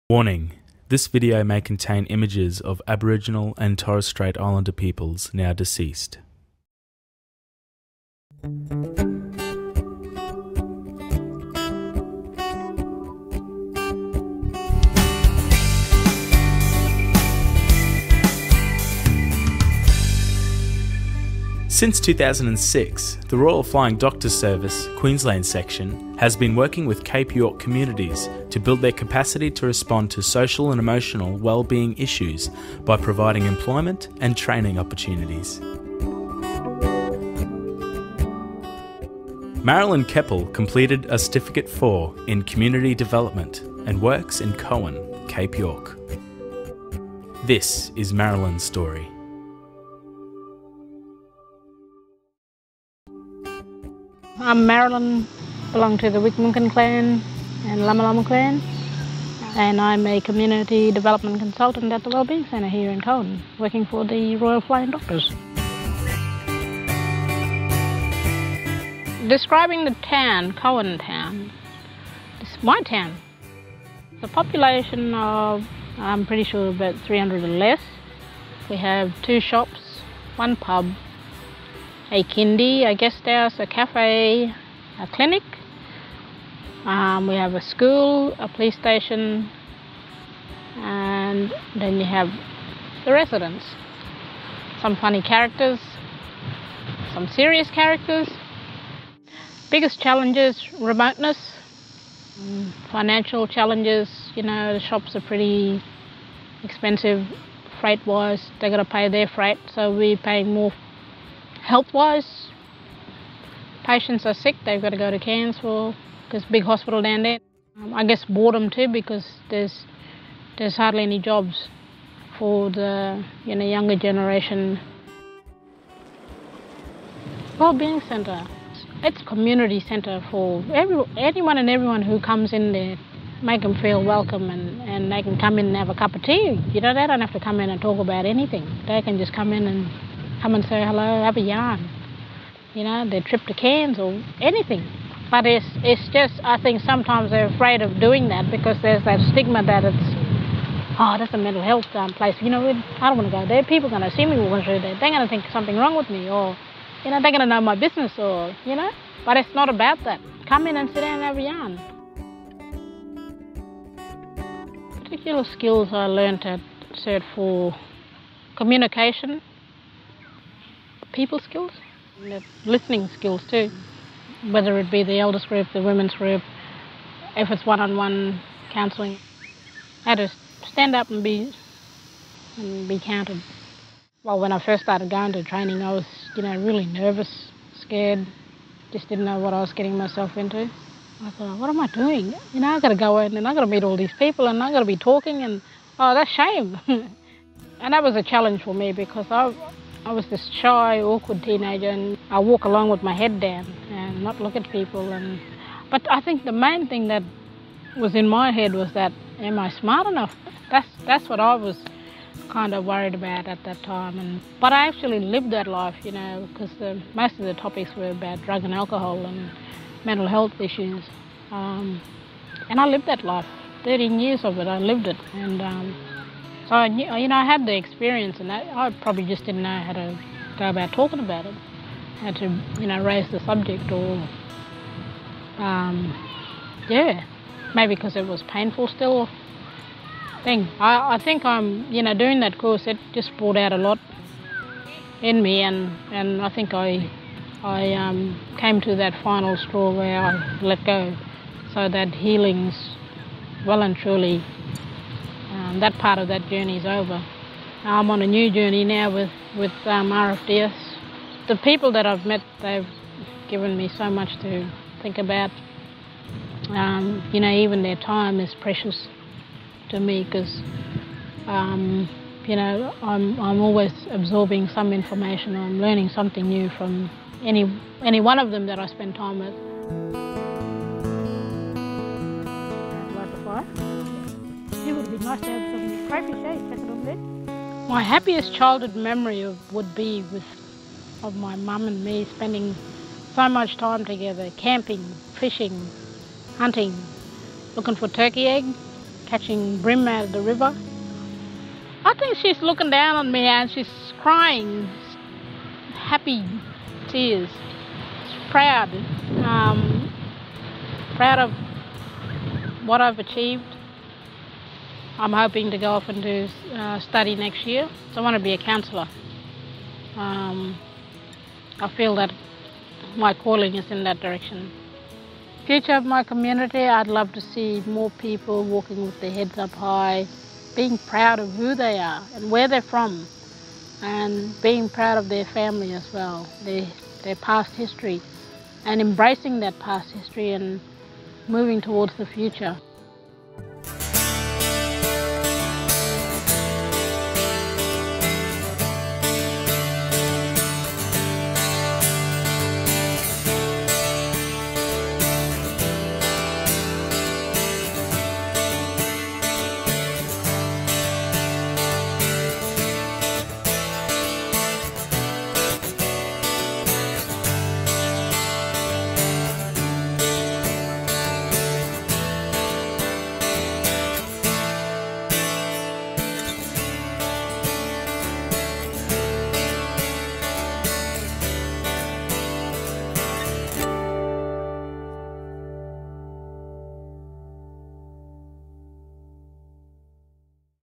Warning: this video may contain images of Aboriginal and Torres Strait Islander peoples now deceased. Since 2006, the Royal Flying Doctor Service, Queensland Section, has been working with Cape York communities to build their capacity to respond to social and emotional wellbeing issues by providing employment and training opportunities. Marilyn Keppel completed a Certificate 4 in Community Development and works in Cowan, Cape York. This is Marilyn's story. I'm Marilyn, belong to the Wicmunkin clan and Lama clan, and I'm a community development consultant at the Wellbeing Centre here in Cowan, working for the Royal Flying Doctors. Describing the town, Cowan town, it's my town. The population of, I'm pretty sure, about 300 or less. We have 2 shops, 1 pub, a kindy, a guest house, a cafe, a clinic. We have a school, a police station, and then you have the residents. Some funny characters, some serious characters. Biggest challenges, remoteness, financial challenges. You know, the shops are pretty expensive freight-wise. They've got to pay their freight, so we're paying more. Health-wise, patients are sick, they've got to go to Cairns for, because big hospital down there. I guess boredom too, because there's hardly any jobs for the younger generation. Wellbeing Centre, it's a community centre for anyone and everyone who comes in there. Make them feel welcome, and they can come in and have a cup of tea. You know, they don't have to come in and talk about anything. They can just come in and say hello, have a yarn, you know, their trip to Cairns or anything. But it's just, I think sometimes they're afraid of doing that because there's that stigma that it's, oh, that's a mental health place. You know, I don't want to go there. People are going to see me walking through there. They're going to think something wrong with me, or, you know, they're going to know my business, or, you know. But it's not about that. Come in and sit down and have a yarn. Particular skills I learnt at Cert for communication, people skills, listening skills too, whether it be the elders group, the women's group, if it's one-on-one counselling. I had to stand up and be counted. Well, when I first started going to training, I was, really nervous, scared, just didn't know what I was getting myself into. I thought, what am I doing? I've got to go in and I've got to meet all these people and I've got to be talking, and oh, that's shame. And that was a challenge for me because I was this shy, awkward teenager, and I walk along with my head down and not look at people. But I think the main thing that was in my head was that, am I smart enough? That's what I was kind of worried about at that time. But I actually lived that life, because most of the topics were about drug and alcohol and mental health issues. And I lived that life, 13 years of it, I lived it. And so I knew, I had the experience, and I probably just didn't know how to go about talking about it, how to, raise the subject, or, maybe because it was painful still. I think I'm, doing that course, it just brought out a lot in me, and I think I came to that final straw where I let go, so that healing's well and truly. That part of that journey is over. I'm on a new journey now with RFDS. The people that I've met, they've given me so much to think about. Even their time is precious to me because, I'm always absorbing some information. I'm learning something new from any one of them that I spend time with. It would be nice to have some crayfish, check it on there. My happiest childhood memory would be of my mum and me spending so much time together, camping, fishing, hunting, looking for turkey egg, catching bream out of the river. I think she's looking down on me and she's crying, happy tears. She's proud, proud of what I've achieved. I'm hoping to go off and do study next year. So I want to be a counsellor. I feel that my calling is in that direction. Future of my community, I'd love to see more people walking with their heads up high, being proud of who they are and where they're from, and being proud of their family as well, their past history, and embracing that past history and moving towards the future.